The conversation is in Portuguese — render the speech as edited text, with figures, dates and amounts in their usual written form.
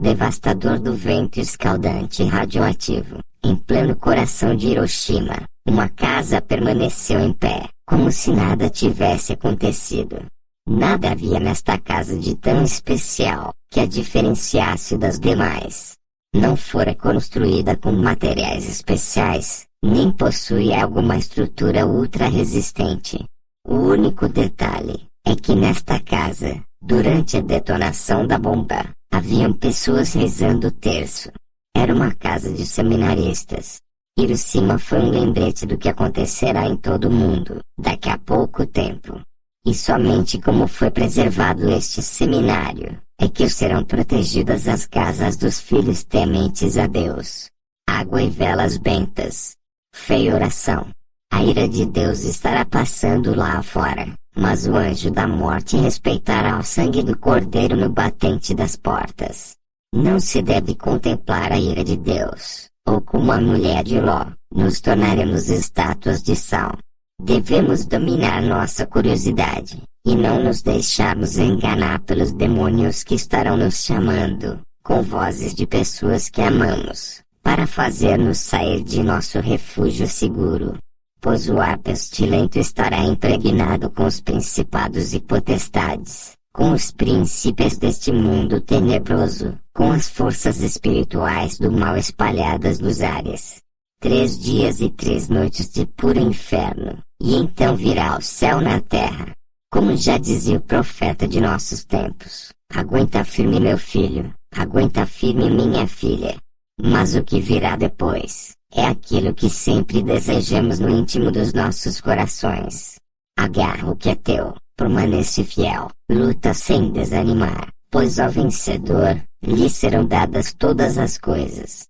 devastador do vento escaldante e radioativo, em pleno coração de Hiroshima, uma casa permaneceu em pé, como se nada tivesse acontecido. Nada havia nesta casa de tão especial, que a diferenciasse das demais. Não fora construída com materiais especiais, nem possuía alguma estrutura ultra-resistente. O único detalhe é que nesta casa, durante a detonação da bomba, haviam pessoas rezando o terço. Era uma casa de seminaristas. Hiroshima foi um lembrete do que acontecerá em todo o mundo, daqui a pouco tempo. E somente como foi preservado este seminário, é que serão protegidas as casas dos filhos tementes a Deus. Água e velas bentas. Fé e oração. A ira de Deus estará passando lá afora, mas o anjo da morte respeitará o sangue do cordeiro no batente das portas. Não se deve contemplar a ira de Deus, ou como a mulher de Ló, nos tornaremos estátuas de sal. Devemos dominar nossa curiosidade, e não nos deixarmos enganar pelos demônios que estarão nos chamando, com vozes de pessoas que amamos, para fazer-nos sair de nosso refúgio seguro. Pois o ar pestilento estará impregnado com os principados e potestades, com os príncipes deste mundo tenebroso, com as forças espirituais do mal espalhadas nos ares. 3 dias e 3 noites de puro inferno, e então virá o céu na terra. Como já dizia o profeta de nossos tempos, aguenta firme meu filho, aguenta firme minha filha. Mas o que virá depois, é aquilo que sempre desejamos no íntimo dos nossos corações. Agarra o que é teu, permanece fiel, luta sem desanimar, pois ao vencedor, lhe serão dadas todas as coisas.